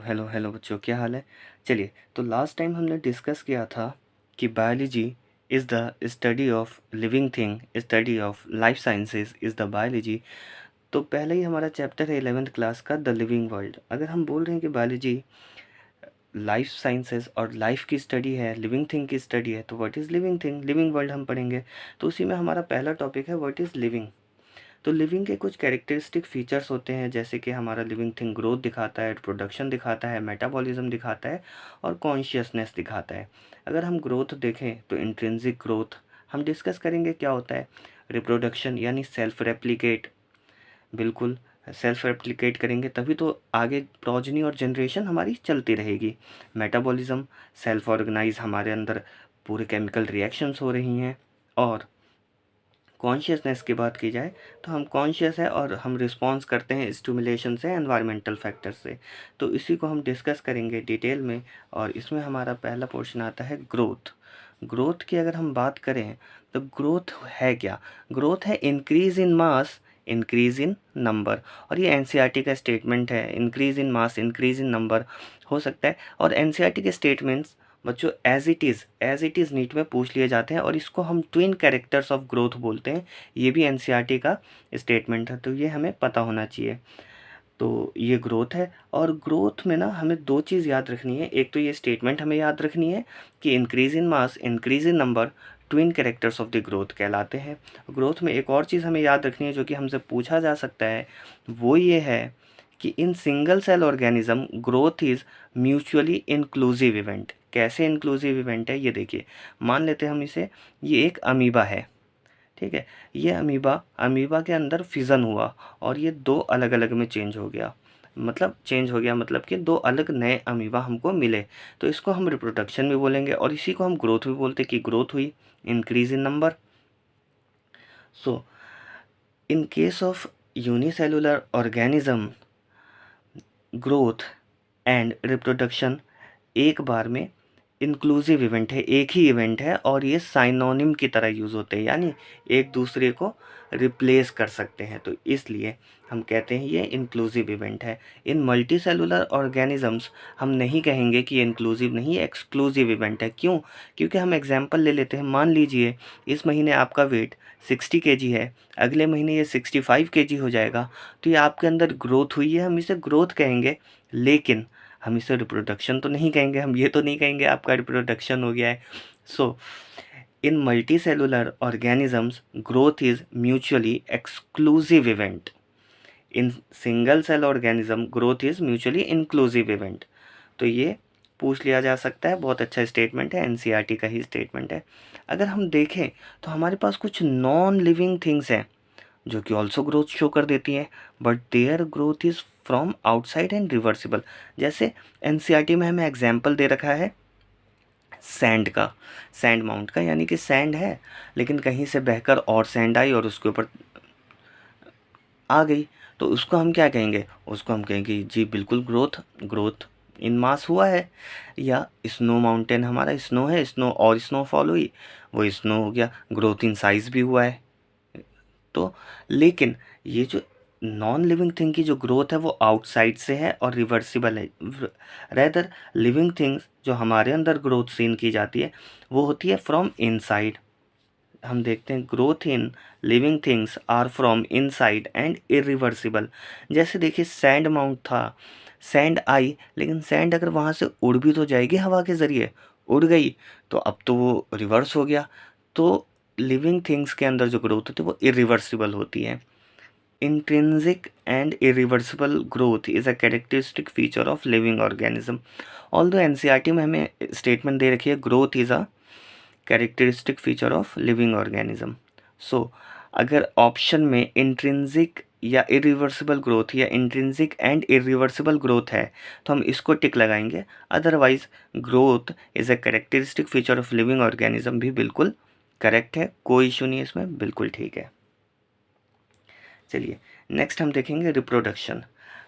Hello hello बच्चों, क्या हाल है। चलिए, तो लास्ट टाइम हमने डिस्कस किया था कि biology is the study of living thing, study of life sciences is the biology. तो पहले ही हमारा चैप्टर है 11th क्लास का, द लिविंग वर्ल्ड। अगर हम बोल रहे हैं कि बायोलॉजी लाइफ साइंसेज और लाइफ की स्टडी है, लिविंग थिंग की स्टडी है, तो what is living thing, living world हम पढ़ेंगे। तो उसी में हमारा पहला टॉपिक है व्हाट इज़ लिविंग। तो लिविंग के कुछ कैरेक्टरिस्टिक फीचर्स होते हैं, जैसे कि हमारा लिविंग थिंग ग्रोथ दिखाता है, रिप्रोडक्शन दिखाता है, मेटाबॉलिज्म दिखाता है और कॉन्शियसनेस दिखाता है। अगर हम ग्रोथ देखें तो इंट्रिंसिक ग्रोथ हम डिस्कस करेंगे क्या होता है। रिप्रोडक्शन यानी सेल्फ रेप्लिकेट, बिल्कुल सेल्फ रेप्लिकेट करेंगे तभी तो आगे प्रोजनी और जनरेशन हमारी चलती रहेगी। मेटाबॉलिज्म, सेल्फ ऑर्गेनाइज, हमारे अंदर पूरे केमिकल रिएक्शंस हो रही हैं। और कॉन्शियसनेस की बात की जाए तो हम कॉन्शियस है और हम रिस्पॉन्स करते हैं स्टिमुलेशन से, एनवायरमेंटल फैक्टर से। तो इसी को हम डिस्कस करेंगे डिटेल में। और इसमें हमारा पहला पोर्शन आता है ग्रोथ। ग्रोथ की अगर हम बात करें तो ग्रोथ है क्या। ग्रोथ है increase in mass, increase in number. और ये एनसीईआरटी का स्टेटमेंट है, increase in mass, increase in number हो सकता है। और एनसीईआरटी के स्टेटमेंट्स बच्चों एज इट इज़ नीट में पूछ लिए जाते हैं और इसको हम ट्विन कैरेक्टर्स ऑफ ग्रोथ बोलते हैं। ये भी एनसीईआरटी का स्टेटमेंट है, तो ये हमें पता होना चाहिए। तो ये ग्रोथ है। और ग्रोथ में ना हमें दो चीज़ याद रखनी है। एक तो ये स्टेटमेंट हमें याद रखनी है कि increase in mass, increase in number twin characters of the growth कहलाते हैं। ग्रोथ में एक और चीज़ हमें याद रखनी है जो कि हमसे पूछा जा सकता है, वो ये है कि in single cell organism growth is mutually inclusive event. कैसे इंक्लूसिव इवेंट है ये देखिए। मान लेते हैं हम इसे, ये एक अमीबा है, ठीक है। ये अमीबा, अमीबा के अंदर फिज़न हुआ और ये दो अलग अलग में चेंज हो गया। मतलब कि दो अलग नए अमीबा हमको मिले। तो इसको हम रिप्रोडक्शन भी बोलेंगे और इसी को हम ग्रोथ भी बोलते हैं कि ग्रोथ हुई, increase in number. So in case of unicellular organism, growth and reproduction एक बार में इंक्लूसिव इवेंट है, एक ही इवेंट है और ये साइनोनिम की तरह यूज़ होते हैं, यानी एक दूसरे को रिप्लेस कर सकते हैं। तो इसलिए हम कहते हैं ये इंक्लूसिव इवेंट है। इन मल्टी सेलुलर ऑर्गेनिजम्स हम नहीं कहेंगे कि ये इंक्लूसिव नहीं, एक्सक्लूसिव इवेंट है। क्यों? क्योंकि हम एग्जांपल ले लेते हैं। मान लीजिए इस महीने आपका वेट 60 केजी है, अगले महीने ये 65 केजी हो जाएगा, तो ये आपके अंदर ग्रोथ हुई है, हम इसे ग्रोथ कहेंगे। लेकिन हम इसे रिप्रोडक्शन तो नहीं कहेंगे, हम ये तो नहीं कहेंगे आपका रिप्रोडक्शन हो गया है। So in multicellular organisms growth is mutually exclusive event. In single cell organism growth is mutually inclusive event. तो ये पूछ लिया जा सकता है, बहुत अच्छा स्टेटमेंट है, एनसीईआरटी का ही स्टेटमेंट है। अगर हम देखें तो हमारे पास कुछ नॉन लिविंग थिंग्स हैं जो कि ऑल्सो ग्रोथ शो कर देती हैं, but their growth is from outside and reversible. जैसे एनसीईआरटी में हमें एग्जाम्पल दे रखा है सैंड का, सैंड माउंट का, यानी कि सैंड है लेकिन कहीं से बहकर और सैंड आई और उसके ऊपर आ गई, तो उसको हम क्या कहेंगे, उसको हम कहेंगे जी बिल्कुल ग्रोथ, ग्रोथ इन मास हुआ है। या स्नो माउंटेन, हमारा स्नो है, स्नो और स्नोफॉल हुई, वो स्नो हो गया, ग्रोथ इन साइज भी हुआ है। तो लेकिन ये जो नॉन लिविंग थिंग की जो ग्रोथ है वो आउटसाइड से है और रिवर्सिबल है। रेदर लिविंग थिंग्स जो हमारे अंदर ग्रोथ सीन की जाती है वो होती है फ्रॉम इनसाइड। हम देखते हैं growth in living things are from inside and irreversible. जैसे देखिए सैंड माउंट था, सैंड आई, लेकिन सैंड अगर वहाँ से उड़ भी तो जाएगी हवा के ज़रिए, उड़ गई तो अब तो वो रिवर्स हो गया। तो लिविंग थिंग्स के अंदर जो ग्रोथ होती है वो इरिवर्सिबल होती है। Intrinsic and irreversible growth is a characteristic feature of living organism. Although NCERT में हमें स्टेटमेंट दे रखी है growth is a characteristic feature of living organism. So अगर ऑप्शन में इंट्रिंसिक या इरिवर्सिबल ग्रोथ या इंट्रिंसिक एंड इरिवर्सिबल ग्रोथ है तो हम इसको टिक लगाएंगे। Otherwise growth is a characteristic feature of living organism भी बिल्कुल करेक्ट है, कोई इशू नहीं है इसमें, बिल्कुल ठीक है। चलिए नेक्स्ट हम देखेंगे रिप्रोडक्शन।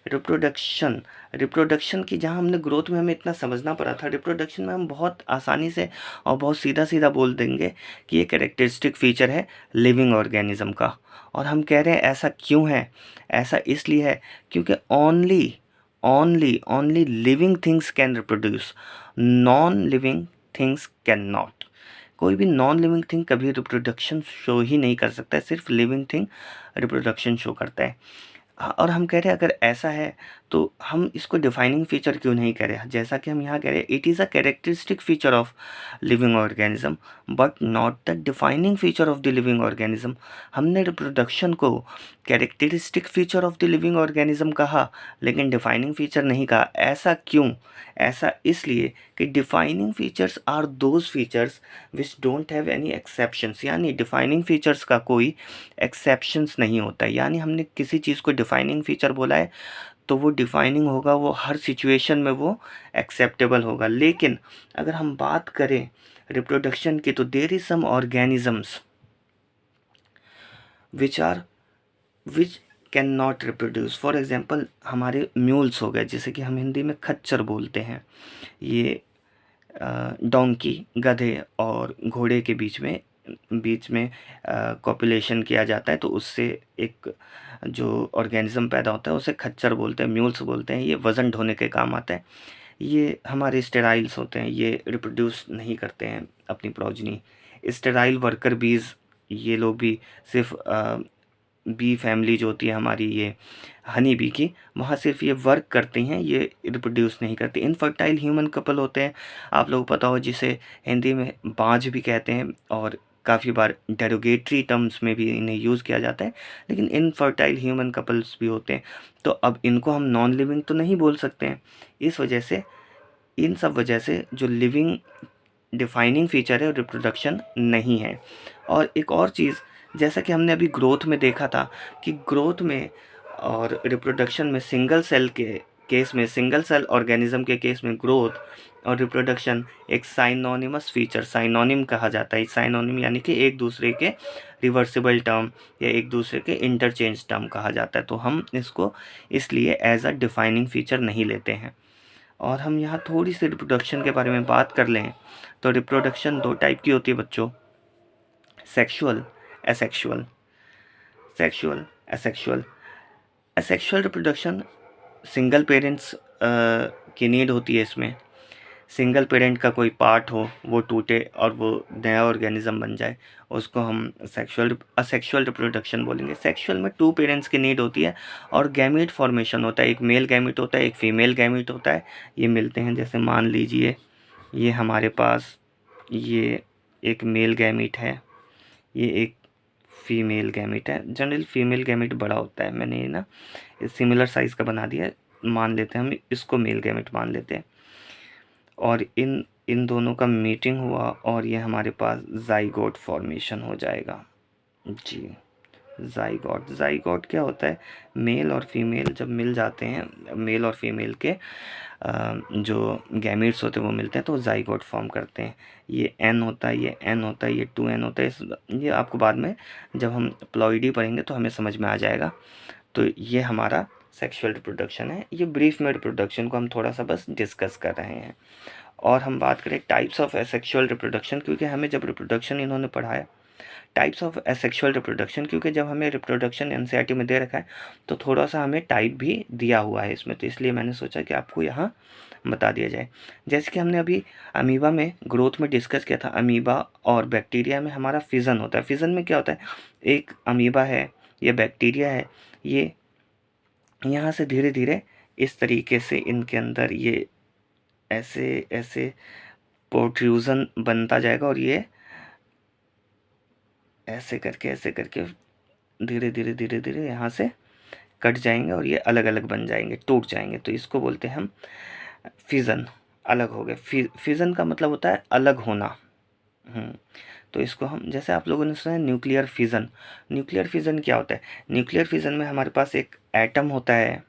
रिप्रोडक्शन, रिप्रोडक्शन की जहाँ हमने ग्रोथ में हमें इतना समझना पड़ा था, रिप्रोडक्शन में हम बहुत आसानी से और बहुत सीधा सीधा बोल देंगे कि ये कैरेक्टरिस्टिक फीचर है लिविंग ऑर्गेनिज्म का। और हम कह रहे हैं ऐसा क्यों है, ऐसा इसलिए है क्योंकि only only living things can reproduce, non living things can not. कोई भी नॉन लिविंग थिंग कभी रिप्रोडक्शन शो ही नहीं कर सकता है, सिर्फ लिविंग थिंग रिप्रोडक्शन शो करता है। और हम कह रहे हैं अगर ऐसा है तो हम इसको डिफाइनिंग फीचर क्यों नहीं कह रहे, जैसा कि हम यहाँ कह रहे हैं it is a characteristic feature of living organism but not the defining feature of the living organism. हमने रिप्रोडक्शन को characteristic feature of the living organism कहा लेकिन डिफाइनिंग फीचर नहीं कहा। ऐसा क्यों? ऐसा इसलिए कि defining features are those features which don't have any exceptions, यानी डिफाइनिंग फीचर्स का कोई एक्सेप्शंस नहीं होता है। यानी हमने किसी चीज़ को डिफाइनिंग फीचर बोला है तो वो डिफाइनिंग होगा, वो हर सिचुएशन में वो एक्सेप्टेबल होगा। लेकिन अगर हम बात करें रिप्रोडक्शन की तो there is some organisms which can not reproduce. For example हमारे म्यूल्स हो गए, जैसे कि हम हिंदी में खच्चर बोलते हैं। ये डोंकी गधे और घोड़े के बीच में कॉपुलेशन किया जाता है तो उससे एक जो ऑर्गेनिज्म पैदा होता है उसे खच्चर बोलते हैं, म्यूल्स बोलते हैं। ये वज़न ढोने के काम आता है। ये हमारे स्टेराइल्स होते हैं, ये रिप्रोड्यूस नहीं करते हैं अपनी प्रोजनी। स्टेराइल वर्कर बीज, ये लोग भी सिर्फ बी फैमिली जो होती है हमारी, ये हनी बी की, वहाँ सिर्फ ये वर्क करती हैं, ये रिप्रोड्यूस नहीं करती। इनफर्टाइल ह्यूमन कपल होते हैं, आप लोगों को पता हो, जिसे हिंदी में बाज भी कहते हैं और काफ़ी बार डेरोगेटरी टर्म्स में भी इन्हें यूज़ किया जाता है। लेकिन इनफर्टाइल ह्यूमन कपल्स भी होते हैं, तो अब इनको हम नॉन लिविंग तो नहीं बोल सकते हैं। इस वजह से, इन सब वजह से जो लिविंग डिफाइनिंग फीचर है रिप्रोडक्शन नहीं है। और एक और चीज़, जैसा कि हमने अभी ग्रोथ में देखा था कि ग्रोथ में और रिप्रोडक्शन में सिंगल सेल के केस में, सिंगल सेल ऑर्गेनिज्म के केस में ग्रोथ और रिप्रोडक्शन एक साइनोनिमस फीचर, साइनोनिम कहा जाता है। साइनोनिम यानी कि एक दूसरे के रिवर्सिबल टर्म या एक दूसरे के इंटरचेंज टर्म कहा जाता है। तो हम इसको इसलिए एज अ डिफाइनिंग फीचर नहीं लेते हैं। और हम यहाँ थोड़ी सी रिप्रोडक्शन के बारे में बात कर लें तो रिप्रोडक्शन दो टाइप की होती है बच्चों, sexual, asexual. Sexual, asexual. Asexual reproduction single parents की नीड होती है। इसमें सिंगल पेरेंट का कोई पार्ट हो, वो टूटे और वो नया ऑर्गेनिज्म बन जाए, उसको हम असेक्सुअल रिप्रोडक्शन बोलेंगे। सेक्सुअल में टू पेरेंट्स की नीड होती है और गैमीट फॉर्मेशन होता है, एक मेल गैमीट होता है, एक फीमेल गैमीट होता है। ये मिलते हैं, जैसे मान लीजिए ये हमारे पास ये एक मेल गैमीट है, ये एक फीमेल गैमीट है। जनरल फीमेल गैमीट बड़ा होता है, मैंने ये ना सिमिलर साइज़ का बना दिया है, मान लेते हैं हम इसको मेल गैमीट मान लेते हैं। और इन दोनों का मीटिंग हुआ और ये हमारे पास जाइगोट फॉर्मेशन हो जाएगा जी। जाइगोट क्या होता है? मेल और फीमेल जब मिल जाते हैं, मेल और फीमेल के जो गैमीट्स होते हैं वो मिलते हैं तो जाइगोट फॉर्म करते हैं। ये एन होता है, ये एन होता है, ये 2n होता है। ये आपको बाद में जब हम प्लॉइडी पढ़ेंगे तो हमें समझ में आ जाएगा। तो ये हमारा सेक्सुअल रिप्रोडक्शन है। ये ब्रीफ में रिप्रोडक्शन को हम थोड़ा सा बस डिस्कस कर रहे हैं। और हम बात करें टाइप्स ऑफ एसेक्सुअल रिप्रोडक्शन, क्योंकि हमें जब रिप्रोडक्शन इन्होंने पढ़ाया, टाइप्स ऑफ एसेक्सुअल रिप्रोडक्शन, क्योंकि जब हमें रिप्रोडक्शन एनसीईआरटी में दे रखा है तो थोड़ा सा हमें टाइप भी दिया हुआ है इसमें, तो इसलिए मैंने सोचा कि आपको यहाँ बता दिया जाए। जैसे कि हमने अभी अमीबा में ग्रोथ में डिस्कस किया था, अमीबा और बैक्टीरिया में हमारा फिज़न होता है। फिज़न में क्या होता है? एक अमीबा है, ये बैक्टीरिया है, ये यहाँ से धीरे धीरे इस तरीके से इनके अंदर ये ऐसे ऐसे प्रोट्रूजन बनता जाएगा और ये ऐसे करके धीरे धीरे यहाँ से कट जाएंगे और ये अलग अलग बन जाएंगे, टूट जाएंगे। तो इसको बोलते हैं हम फिज़न, अलग हो गए। फिज़न का मतलब होता है अलग होना। तो इसको हम, जैसे आप लोगों ने सुना है न्यूक्लियर फिज़न। न्यूक्लियर फिज़न क्या होता है? न्यूक्लियर फिज़न में हमारे पास एक एटम होता है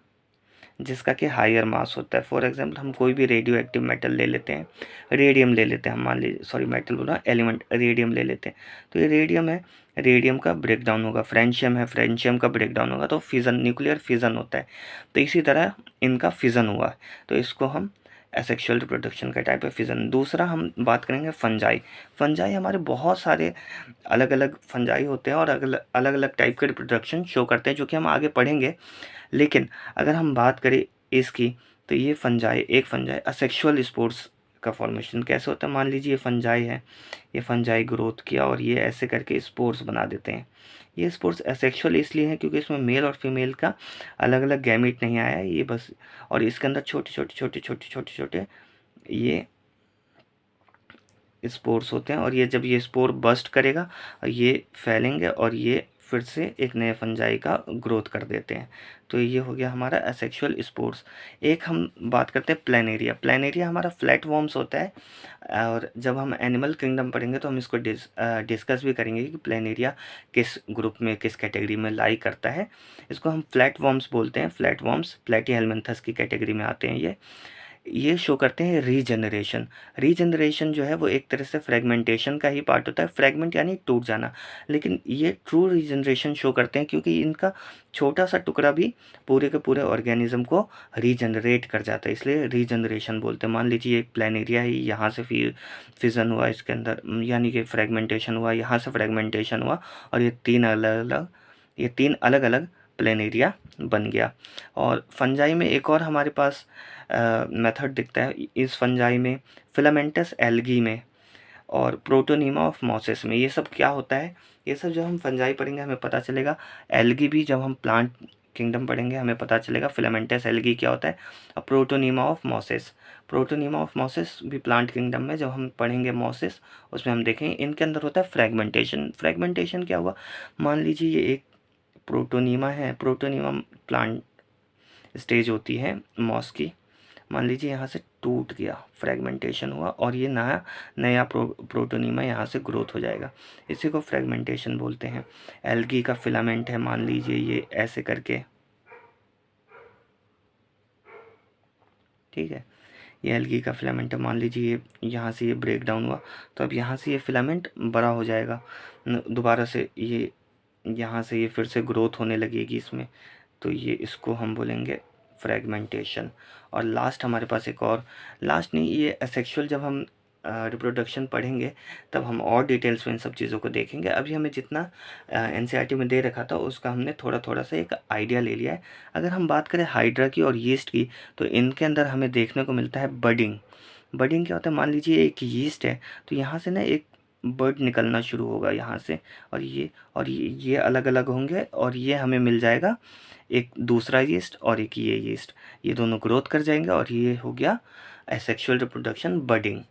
जिसका कि हायर मास होता है। फॉर एग्जांपल हम कोई भी रेडियो एक्टिव मेटल ले लेते हैं, रेडियम ले लेते हैं, हम मान लीजिए, सॉरी मेटल बोला, एलिमेंट, रेडियम ले लेते हैं। तो ये रेडियम है, रेडियम का ब्रेक डाउन होगा। फ्रेंशियम है, फ्रेंशियम का ब्रेक डाउन होगा, तो फिज़न, न्यूक्लियर फिज़न होता है। तो इसी तरह इनका फिज़न हुआ है, तो इसको हम एसेक्सुअल रिप्रोडक्शन का टाइप है फिज़न। दूसरा हम बात करेंगे फंजाई। फंजाई हमारे बहुत सारे अलग अलग फंजाई होते हैं और अलग अलग टाइप के रिप्रोडक्शन शो करते हैं, जो कि हम आगे पढ़ेंगे। लेकिन अगर हम बात करें इसकी, तो ये फंजाई, एक फंजाई असेक्सुअल स्पोर्स का फॉर्मेशन कैसे होता है, मान लीजिए ये फंजाई है, ये फंजाई ग्रोथ किया और ये ऐसे करके स्पोर्स बना देते हैं। ये स्पोर्स एसेक्सुअल इसलिए हैं क्योंकि इसमें मेल और फीमेल का अलग अलग गैमीट नहीं आया है, ये बस, और इसके अंदर छोटे छोटे छोटे छोटे छोटे छोटे ये स्पोर्स होते हैं, और ये जब ये स्पोर बस्ट करेगा ये फैलेंगे और ये फिर से एक नए फंजाई का ग्रोथ कर देते हैं। तो ये हो गया हमारा एसेक्सुअल स्पोर्स। एक हम बात करते हैं प्लानेरिया। प्लानेरिया हमारा फ्लैट वॉर्म्स होता है, और जब हम एनिमल किंगडम पढ़ेंगे तो हम इसको डिस्कस भी करेंगे कि प्लानेरिया किस ग्रुप में, किस कैटेगरी में लाई करता है। इसको हम फ्लैट वॉर्म्स बोलते हैं। फ्लैट वॉर्म्स प्लेटीहेलमिन्थस की कैटेगरी में आते हैं। ये शो करते हैं रीजनरेशन। रीजनरेशन जो है वो एक तरह से फ्रेगमेंटेशन का ही पार्ट होता है। फ्रेगमेंट यानी टूट जाना, लेकिन ये ट्रू रीजनरेशन शो करते हैं क्योंकि इनका छोटा सा टुकड़ा भी पूरे के पूरे ऑर्गेनिज्म को रीजनरेट कर जाता है, इसलिए रीजनरेशन बोलते हैं। मान लीजिए एक प्लानेरिया ही, यहाँ से फिजन हुआ इसके अंदर, यानी कि फ्रेगमेंटेशन हुआ, यहाँ से फ्रेगमेंटेशन हुआ, और ये तीन अलग अलग प्लेनेरिया बन गया। और फंजाई में एक और हमारे पास मेथड दिखता है इस फंजाई में, फिलामेंटस एल्गी में और प्रोटोनीमा ऑफ मॉसेस में। ये सब क्या होता है, ये सब जब हम फंजाई पढ़ेंगे हमें पता चलेगा। एल्गी भी जब हम प्लांट किंगडम पढ़ेंगे हमें पता चलेगा फिलामेंटस एल्गी क्या होता है। और protonema of mosses, protonema of mosses भी प्लांट किंगडम में जब हम पढ़ेंगे मॉसेस, उसमें हम देखेंगे इनके अंदर होता है फ्रेगमेंटेशन। फ्रेगमेंटेशन क्या हुआ, मान लीजिए ये एक प्रोटोनीमा है, प्रोटोनीमा प्लांट स्टेज होती है मॉस की, मान लीजिए यहाँ से टूट गया, फ्रेगमेंटेशन हुआ, और ये नया प्रोटोनीमा यहाँ से ग्रोथ हो जाएगा, इसी को फ्रेगमेंटेशन बोलते हैं। एल्गी का फिलामेंट है, मान लीजिए ये ऐसे करके, ठीक है, ये एल्गी का फिलामेंट है, मान लीजिए ये यहाँ से ये ब्रेक डाउन हुआ, तो अब यहाँ से ये फिलामेंट बड़ा हो जाएगा, दोबारा से ये यहाँ से ये फिर से ग्रोथ होने लगेगी इसमें, तो ये इसको हम बोलेंगे फ्रेगमेंटेशन। और लास्ट हमारे पास एक और, लास्ट नहीं, ये एसेक्सुअल जब हम रिप्रोडक्शन पढ़ेंगे तब हम और डिटेल्स में इन सब चीज़ों को देखेंगे। अभी हमें जितना एनसीईआरटी में दे रखा था उसका हमने थोड़ा थोड़ा सा एक आइडिया ले लिया है। अगर हम बात करें हाइड्रा की और यीस्ट की, तो इनके अंदर हमें देखने को मिलता है बडिंग। बडिंग क्या होता है, मान लीजिए एक यीस्ट है, तो यहाँ से ना एक बर्ड निकलना शुरू होगा यहाँ से, और ये अलग अलग होंगे, और ये हमें मिल जाएगा एक दूसरा यीस्ट और एक ये यीस्ट, ये दोनों ग्रोथ कर जाएंगे, और ये हो गया एसेक्सुअल रिप्रोडक्शन, बडिंग।